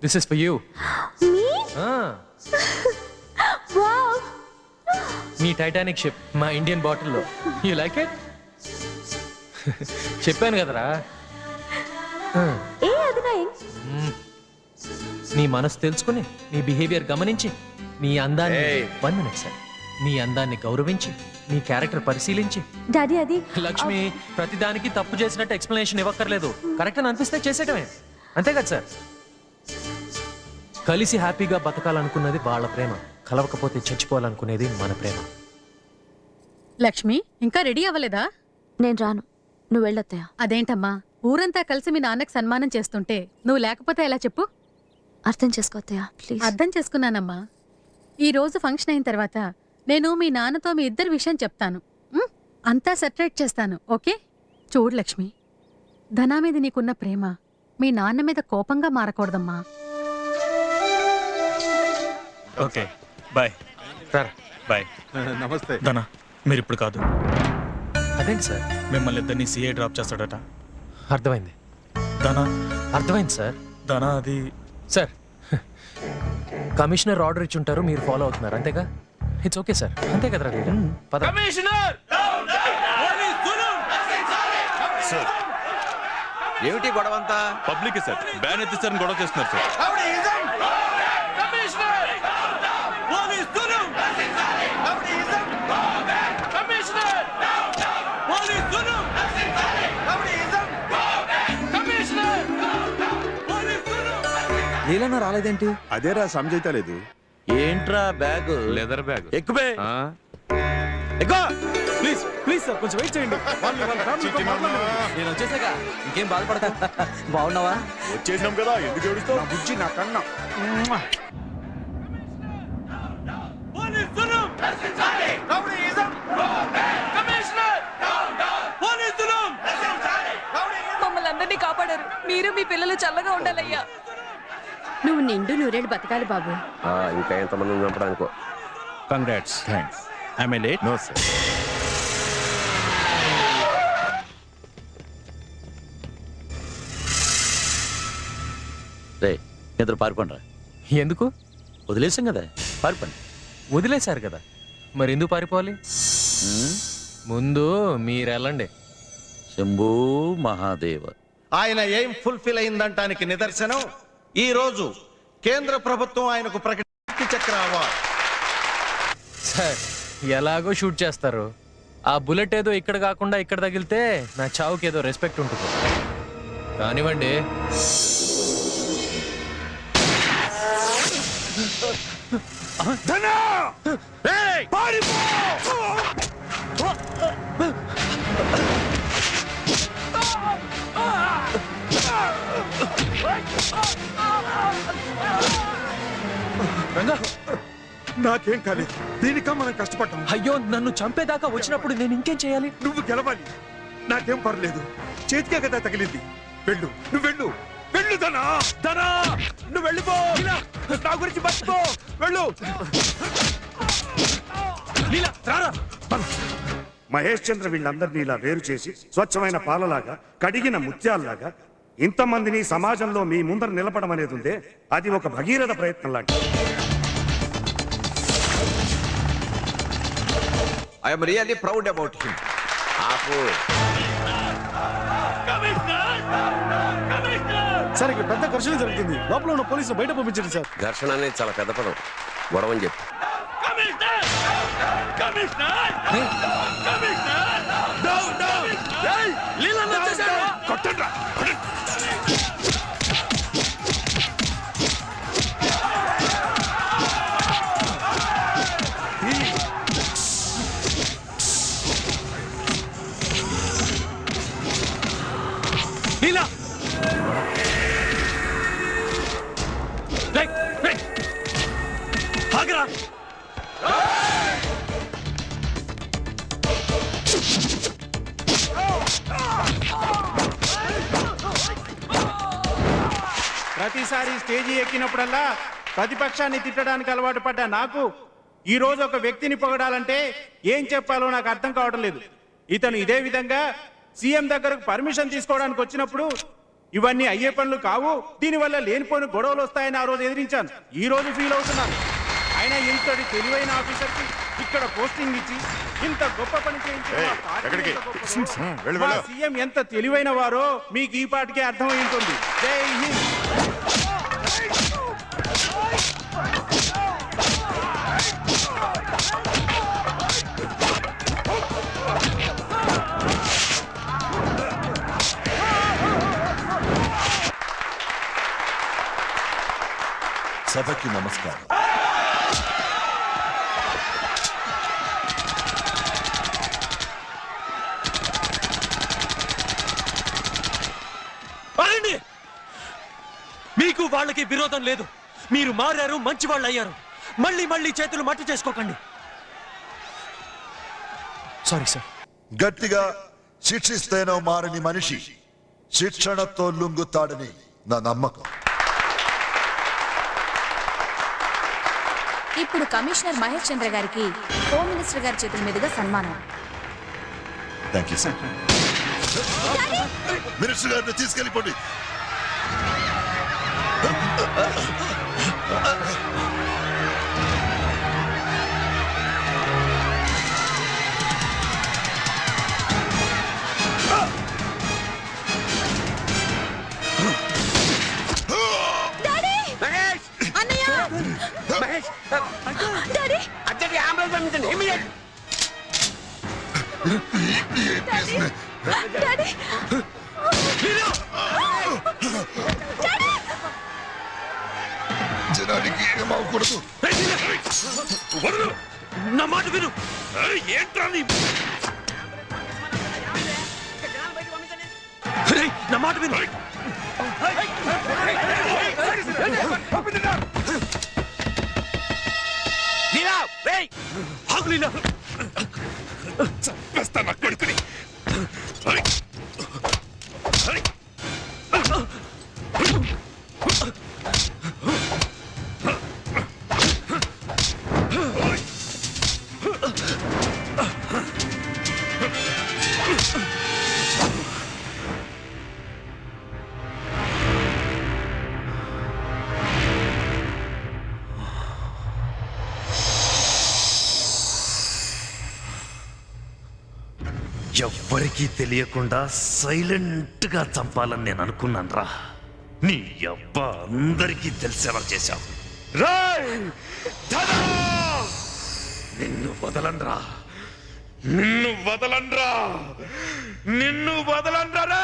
This is for you. Me wow, me Titanic ship మా Indian బాటిల్లో. You like it? చెప్పాను కదరా. ఏ అభినయం. నీ మనసు తెలుసుకుని, నీ బిహేవియర్ గమనించి, నీ అందాన్ని 1 minute సార్, నీ అందాన్ని గౌరవించి, నీ క్యారెక్టర్ పరిశీలించి. డాడీ అది లక్ష్మి, ప్రతిదానికి తప్పు చేసినట్టు ఎక్స్ప్లెనేషన్ ఇవ్వక్కర్లేదు. కరెక్ట్ అని అనిపిస్తే చేసేయటమే, అంతే కదా సార్? కలిసి హ్యాపీగా బతకాలనుకున్నది వాళ్ళ ప్రేమ, కలవకపోతే చచ్చిపోవాలనుకునేది మన ప్రేమ. లక్ష్మి, ఇంకా రెడీ అవ్వలేదా? నేను రాను, నువ్వు వెళ్ళొత్తయ్యా. అదేంటమ్మా, ఊరంతా కలిసి మీ నాన్నకి సన్మానం చేస్తుంటే నువ్వు లేకపోతే ఎలా చెప్పు? అర్థం చేసుకోత్తయ్యా ప్లీజ్. అర్థం చేసుకున్నానమ్మా. ఈ రోజు ఫంక్షన్ అయిన తర్వాత నేను మీ నాన్నతో మీ ఇద్దరి విషయం చెప్తాను. అంతా సెటరేట్ చేస్తాను, ఓకే? చూడు లక్ష్మి, ధనా మీద నీకున్న ప్రేమ మీ నాన్న మీద కోపంగా మారకూడదమ్మా. Okay bye. Sir bye. నమస్తే. ధనా, మీరు ఇప్పుడు కాదు. అదేంటి సార్? మిమ్మల్ని ఇద్దరిని సీఏ డ్రాప్ చేస్తాడట. అర్థమైంది. ధనా, అర్థమైంది సార్. ధనా అది సార్, కమిషనర్ ఆర్డర్ ఇచ్చి ఉంటారు, మీరు ఫాలో అవుతున్నారు, అంతేగా? ఇట్స్ ఓకే సార్, అంతే కదరా లీడర్? పద. సార్, ఏమిటి గొడవంతా? పబ్లిక్ సార్ బ్యాన్ ఎత్తిస్తారని గొడవ చేస్తున్నారు సార్. నీలన్న రాలేదేంటి? అదేరా సంజయిత లేదు. ఏంట్రా బ్యాగ్? Leather bag. ఎక్కువే ఎక్కువ. ప్లీజ్ ప్లీజ్ సార్, కొంచెం వెయిట్ చేయండి. నేను వచ్చేసాక ఇంకేం బాధపడతా. బాగున్నావా? వచ్చేసినాం కదా, ఎందుకు ఏడుస్తావు? బుజ్జి నా కన్నా. మమ్మల్ని అందరినీ కాపాడారు. మీరు మీ పిల్లలు చల్లగా ఉండాలయ్యా. నువ్వు నిండు నూరేళ్ళు బతకాలి బాబు. ఇంకా ఎంతమంది చంపడానికో. Congrats. Thanks. I may late? No sir. రే, ఇద్దరు పారిపోండిరా. ఎందుకు? వదిలేసాం కదా, పారిపోండి. వదిలేశారు కదా, మరి ఎందుకు పారిపోవాలి? ముందు మీరు వెళ్ళండి. శంభూ మహాదేవ. ఆయన ఏం ఫుల్ఫిల్ అయిందంటానికి నిదర్శనం ఈ రోజు కేంద్ర ప్రభుత్వం ఆయనకు ప్రకృతి చక్ర అవార్డు. సార్, ఎలాగో షూట్ చేస్తారు. ఆ బుల్లెట్ ఏదో ఇక్కడ కాకుండా ఇక్కడ తగిలితే నా చావుకి ఏదో రెస్పెక్ట్ ఉంటుంది. కానివ్వండి. రంగా, నాకేం కాలేదు. దీనికా మనం కష్టపడ్డాం. అయ్యో, నన్ను చంపేదాకా వచ్చినప్పుడు నేను ఇంకేం చేయాలి? నువ్వు గెలవాలి. నాకేం పర్లేదు, చేతికే కదా తగిలింది. వెళ్ళు, నువ్వు వెళ్ళు. వెళ్ళు ధనా. ధనా, నువ్వు వెళ్ళిపో. నా గురించి మర్చిపో. వెళ్ళు. లీలా, రారా. మహేష్ చంద్ర వీళ్ళందరినీ ఇలా వేరు చేసి స్వచ్ఛమైన పాలలాగా, కడిగిన ముత్యాల్లాగా ఇంతమందిని సమాజంలో మీ ముందర నిలపడం అనేది ఉందే, అది ఒక భగీరథ ప్రయత్నం లాంటిది. I'm really proud about him. Sir, ఇక్కడ పెద్ద ఘర్షణ జరుగుతుంది. లోపల ఉన్న పోలీసులు బయట పంపించండి సార్. ఘర్షణ అనేది చాలా పెద్ద పదం, గొడవని చెప్పు. లీలా, ఆగరా. ప్రతిసారి స్టేజీ ఎక్కినప్పుడల్లా ప్రతిపక్షాన్ని తిట్టడానికి అలవాటు పడ్డా నాకు ఈ రోజు ఒక వ్యక్తిని పొగడాలంటే ఏం చెప్పాలో నాకు అర్థం కావడం లేదు. ఇతను ఇదే విధంగా సీఎం దగ్గరకు పర్మిషన్ తీసుకోవడానికి వచ్చినప్పుడు ఇవన్నీ అయ్యే పనులు కావు. దీనివల్ల లేనిపోని గొడవలు వస్తాయని ఆ రోజు ఎదిరించాను. ఈ రోజు ఫీల్ అవుతున్నాను. ఆయన ఇంతటి తెలివైన ఆఫీసర్కి ఇక్కడ పోస్టింగ్ ఇచ్చి ఇంత గొప్ప పని చేయించి మా పార్టీ ఎంత గొప్పదో, మా సీఎం ఎంత తెలివైన వారో మీకు ఈ పాటికే అర్థమై ఉంటుంది. జై హింద్. సభకి నమస్కారం. ఆగండి! మీకు వాళ్ళకి విరోధం లేదు. మీరు మారారు, మంచి వాళ్ళు అయ్యారు. మళ్ళీ మళ్ళీ చేతులు మట్టి చేసుకోకండి. Sorry sir. గట్టిగా శిక్షిస్తేనో మారని మనిషి శిక్షణతో లొంగుతాడని నా నమ్మకం. ఇప్పుడు కమిషనర్ మహేష్ చంద్ర గారికి హోమ్ మినిస్టర్ గారి చేతుల మీదుగా సన్మానం. Thank you sir. మినిస్టర్ గారిని తీసుకెళ్ళిపోండి. జనానికి ఏమవకూడదు. నా మాట విను. నా మాట విను. చంపేస్తాను కొడుకుని. ఎవ్వరికీ తెలియకుండా సైలెంట్ గా చంపాలని నేను అనుకున్నాను రా. నీ అబ్బా అందరికీ తెలిసేలా చేశావు. నిన్ను వదలన్రా, నిన్ను వదలన్రా, నిన్ను వదలన్రా.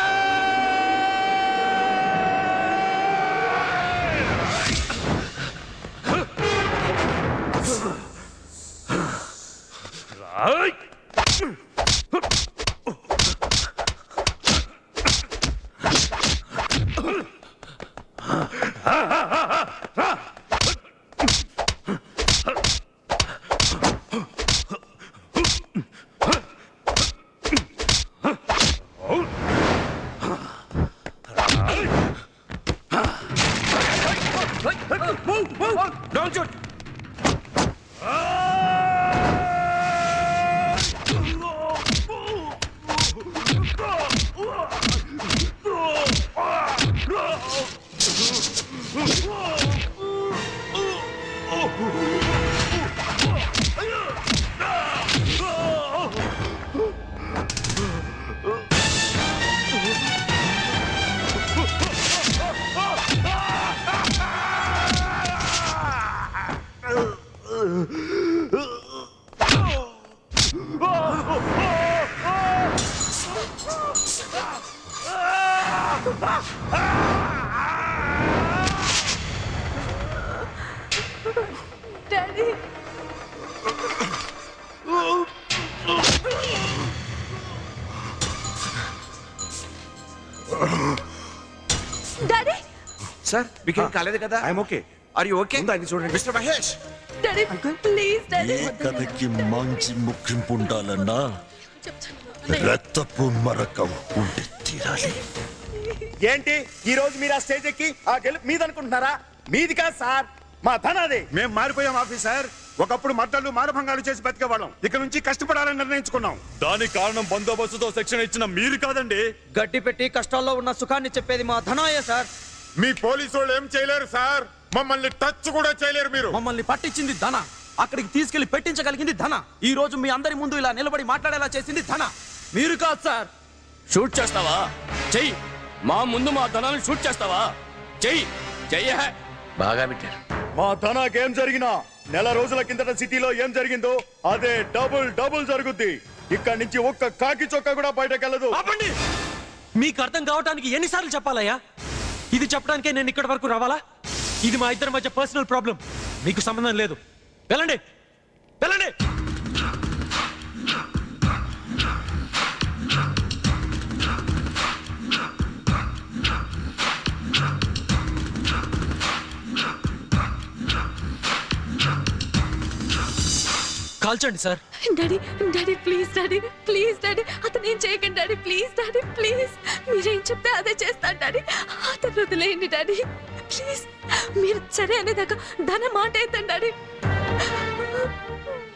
Don't shoot! Daddy. Daddy. Sir మీకేం కాలేదు కదా? I'm okay. Are you okay? దాన్ని చూడండి. Mister Mahesh, Daddy, please, Daddy. ఈ కథకి మంచి ముఖ్యింపు ఉండాలన్నా రక్తపు మరక ఉండి తీరాలి. ఏంటి ఈ రోజు మీరు ఆ స్టేజ్ ఎక్కి ఆ గెలుపు మీదనుకుంటున్నారా? మీది కాదు సార్, మా ధనాది. మేము మారిపోయాం ఆఫీసర్. ఒకప్పుడు మద్దళ్ళు మానభంగాలు చేసి బతికేవాళ్ళం. ఇక నుంచి కష్టపడాలని నిర్ణయించుకున్నాం. దానికి కారణం బందోబస్తుతో శిక్షణ ఇచ్చిన మీరు కాదండి. గడ్డి పెట్టి కష్టాల్లో ఉన్న సుఖాన్ని చెప్పేది మా ధనాయే సార్. మీ పోలీసు వాళ్ళు ఏం చేయలేరు సార్. మమ్మల్ని టచ్ కూడా చేయలేరు మీరు. మమ్మల్ని పట్టించింది ధన, అక్కడికి తీసుకెళ్లి పెట్టించగలిగింది ధన, ఈ రోజు మీ అందరి ముందు ఇలా నిలబడి మాట్లాడేలా చేసింది ధన, మీరు కాదు సార్. షూట్ చేస్తావా? చెయ్యి. మా ముందు మా ధనాన్ని షూట్ చేస్తావా? చెయ్యి. చెయ్య. బాగా పెట్టారు. మా ధనాకేం జరిగినా నెల రోజుల కిందట సిటీలో ఏం జరిగిందో అదే డబుల్ జరుగుద్ది. ఇక్కడి నుంచి ఒక్క కాకి చొక్కా కూడా బయటకెళ్ళదు. ఆపండి. మీకు అర్థం కావడానికి ఎన్నిసార్లు చెప్పాలయ్యా? ఇది చెప్పడానికే నేను ఇక్కడి వరకు రావాలా? ఇది మా ఇద్దరి మధ్య పర్సనల్ ప్రాబ్లం, మీకు సంబంధం లేదు. వెళ్ళండి, వెళ్ళండి. కాల్చండి sir. Daddy daddy please daddy please daddy అతను ఏం చేయకండి డాడీ ప్లీజ్ డాడీ ప్లీజ్ మీరేం చెప్తే అదే చేస్తాను డాడీ అతను వదిలేయండి డాడీ ప్లీజ్ మీరు సరే అనేదాకా ధన మాట అవుతాను డాడీ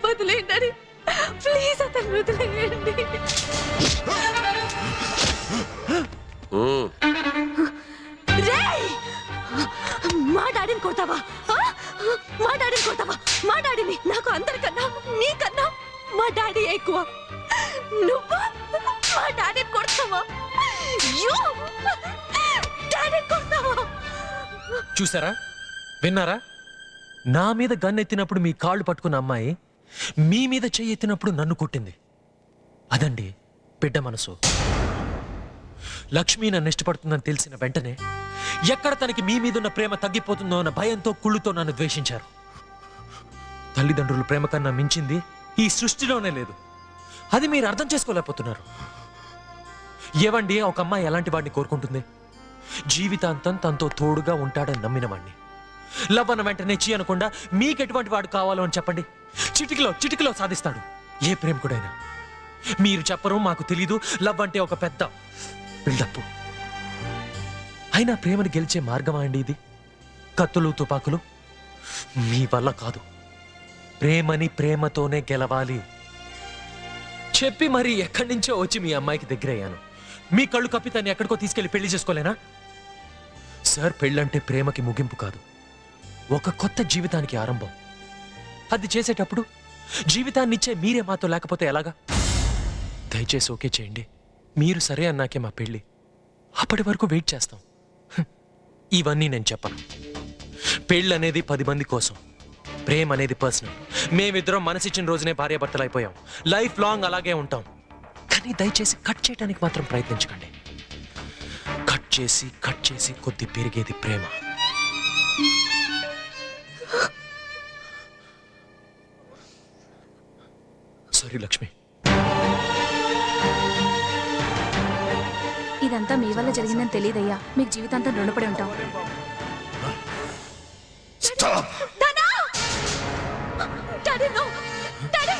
వదిలేయండి డాడీ ప్లీజ్ అతను వదిలేయండి. రేయ్! మా డాడీని కొడతావా? మా డాడీని కొడతావా? మా డాడీని నాకు అందరికన్నా నీకన్నా మా డాడీ ఎక్కువ. నువ్వు మా డాడీని కొడతావా? డాడీని కొడతావా? చూసారా, విన్నారా? నా మీద గన్ ఎత్తినప్పుడు మీ కాళ్ళు పట్టుకున్న అమ్మాయి మీ మీద చెయ్యి ఎత్తినప్పుడు నన్ను కొట్టింది. అదండి బిడ్డ మనసు. లక్ష్మి నన్ను ఇష్టపడుతుందని తెలిసిన వెంటనే ఎక్కడ తనకి మీ మీదున్న ప్రేమ తగ్గిపోతుందో అన్న భయంతో కుళ్ళుతో నన్ను ద్వేషించారు. తల్లిదండ్రుల ప్రేమ కన్నా మించింది ఈ సృష్టిలోనే లేదు. అది మీరు అర్థం చేసుకోలేకపోతున్నారు. ఏవండి, ఒక అమ్మాయి ఎలాంటి వాడిని కోరుకుంటుంది? జీవితాంతం తనతో తోడుగా ఉంటాడని నమ్మిన వాడిని. లవ్ అన్న వెంటనే చీ అనకుండా మీకు ఎటువంటి వాడు కావాలో అని చెప్పండి, చిటికలో సాధిస్తాడు ఏ ప్రేమికుడైనా. మీరు చెప్పరు, మాకు తెలీదు. లవ్ అంటే ఒక పెద్ద బిల్డప్. అయినా ప్రేమను గెలిచే మార్గమా అండి ఇది? కత్తులు తుపాకులు మీ వల్ల కాదు. ప్రేమని ప్రేమతోనే గెలవాలి చెప్పి మరి ఎక్కడి నుంచో వచ్చి మీ అమ్మాయికి దగ్గరయ్యాను. మీ కళ్ళు కప్పి తను ఎక్కడికో తీసుకెళ్లి పెళ్లి చేసుకోలేనా? సార్, పెళ్ళంటే ప్రేమకి ముగింపు కాదు, ఒక కొత్త జీవితానికి ఆరంభం. అది చేసేటప్పుడు జీవితాన్ని ఇచ్చే మీరే మాతో లేకపోతే ఎలాగా? దయచేసి ఓకే చేయండి. మీరు సరే అన్నాకే మా పెళ్ళి. అప్పటి వరకు వెయిట్ చేస్తాం. ఇవన్నీ నేను చెప్పను. పెళ్ళి అనేది 10 మంది కోసం, ప్రేమ అనేది పర్సనల్. మేమిద్దరం మనసిచ్చిన రోజునే భార్యాభర్తలు అయిపోయాం. లైఫ్ లాంగ్ అలాగే ఉంటాం. కానీ దయచేసి కట్ చేయడానికి మాత్రం ప్రయత్నించకండి. కట్ చేసి కొద్ది పెరిగేది ప్రేమ. సారీ లక్ష్మి. ఇదంతా మీ వల్ల జరిగిందని తెలియదయ్యా. మీకు జీవితాంతం రుణపడి ఉంటాం. Dhana! Daddy, no! Daddy!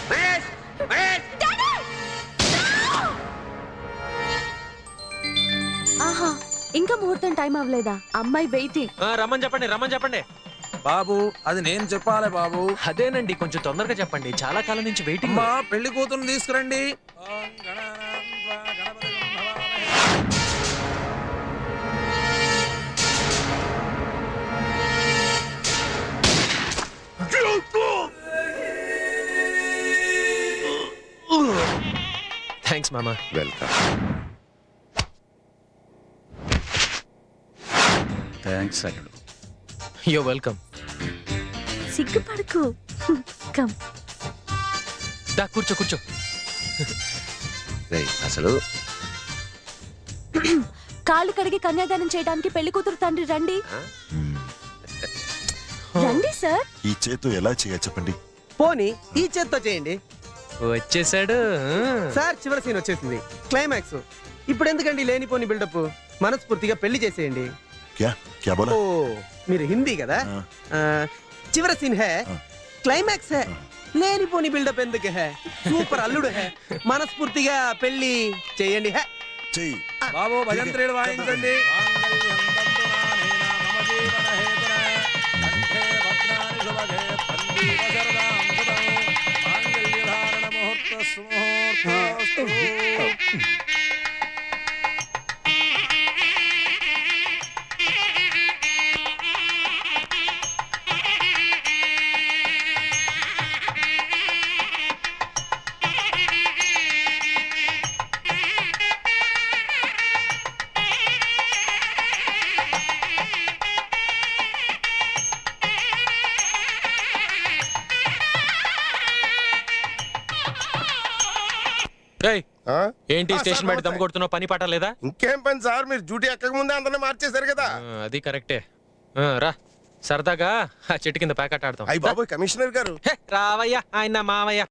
Daddy! ఆహా, ఇంకా ముహూర్తం టైం అవ్వలేదా? అమ్మాయి వెయిటింగ్. రమ్మని చెప్పండి. బాబు, అది నేను చెప్పాలి బాబు. అదేనండి, కొంచెం తొందరగా చెప్పండి. చాలా కాలం నుంచి వెయిటింగ్. మా పెళ్లి కూతురు తీసుకురండి. థ్యాంక్స్ మామా. వెల్కమ్. థ్యాంక్స్ అల్లుడు. Yo welcome. సిగ్గుపడకు. కమ్. దా కూర్చో. అసలు కాళ్ళు కడిగి కన్యాదానం చేయడానికి పెళ్లి కూతురు తండ్రి రండి. రండి సార్. ఈ చేతు ఎలా చేయ చెప్పండి. పోనీ ఈ చేత్తో చేయండి. వచ్చేసాడు సార్. చివరి సీన్ వచ్చేసింది, క్లైమాక్స్. ఇప్పుడు ఎందుకండి లేనిపోని బిల్డప్? మనస్ఫూర్తిగా పెళ్లి చేసేయండి. క్యా బోలా? ఓ, మీరు హిందీ కదా. చివరి సీన్ హే, క్లైమాక్స్ హే, లేనిపోని బిల్డప్ ఎందుకు హే? సూపర్ అల్లుడు హే. మనస్ఫూర్తిగా పెళ్లి చేయండి హే. చెయ్యి బాబు, భజంత్రీలు వాయించండి. ఏయ్, ఏంటి స్టేషన్ బయట దమ్ కొడుతున్నావు? పని పాట లేదా? ఇంకేం పని సార్, మీరు డ్యూటీ ఎక్కక ముందే అందరినీ మార్చేశారు కదా. అది కరెక్టే. రా సరదాగా ఆ చెట్టు కింద ప్యాకెట్ ఆడతాం. అయ్యి బాబోయ్ కమిషనర్ గారు. రావయ్యా, ఆయన మావయ్య.